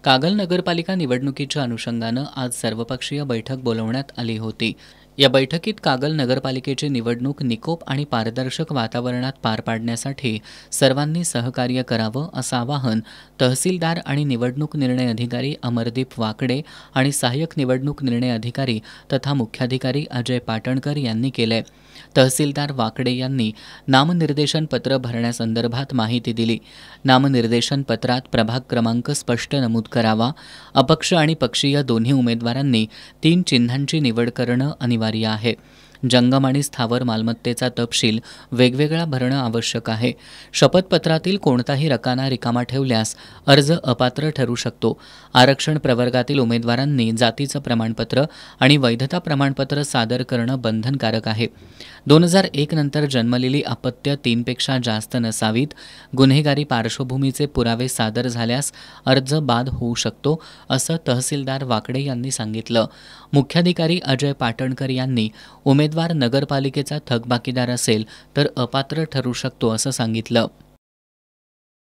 कागल नगरपालिका निवडणुकीच्या अनुषंगानं आज सर्वपक्षीय बैठक बोलवण्यात आली होती। या बैठकीत कागल नगरपालिकेची निवडणूक निकोप आणि पारदर्शक वातावरणात पार पाडण्यासाठी सर्वांनी सहकार्य करावं असं आवाहन तहसीलदार आणि निवडणूक निर्णय अधिकारी अमरदीप वाकडे आणि सहाय्यक निवडणूक निर्णय अधिकारी तथा मुख्याधिकारी अजय पाटणकर यांनी केलंय। तहसीलदार वाकडे यांनी नामनिर्देशन पत्र भरण्यासंदर्भात माहिती दिली। नामनिर्देशन पत्रात प्रभाग क्रमांक स्पष्ट नमूद करावा। अपक्ष आणि पक्षीय दोन्ही उमेदवारांनी 3 चिन्हांची निवड करणं अनिवार्य आहे। जंगम आणि स्थावर मालमत्तेचा तपशील वेगवेगळा भरणं आवश्यक आहे। शपथपत्रातील कोणताही रकाना रिकामा ठेवल्यास अर्ज अपात्र ठरू शकतो। आरक्षण प्रवर्गातील उमेदवारांनी जातीचं प्रमाणपत्र आणि वैधता प्रमाणपत्र सादर करणं बंधनकारक आहे। 2001 नंतर जन्मलेली अपत्य 3 पेक्षा जास्त नसावीत। गुन्हेगारी पार्श्वभूमीचे पुरावे सादर झाल्यास अर्ज बाद होऊ शकतो असं तहसीलदार वाकडे यांनी सांगितलं। मुख्याधिकारी अजय पाटणकर यांनी उमेदवार नगरपालिकेचा थकबाकीदार असेल तर अपात्र ठरू शकतो असं सांगितलं।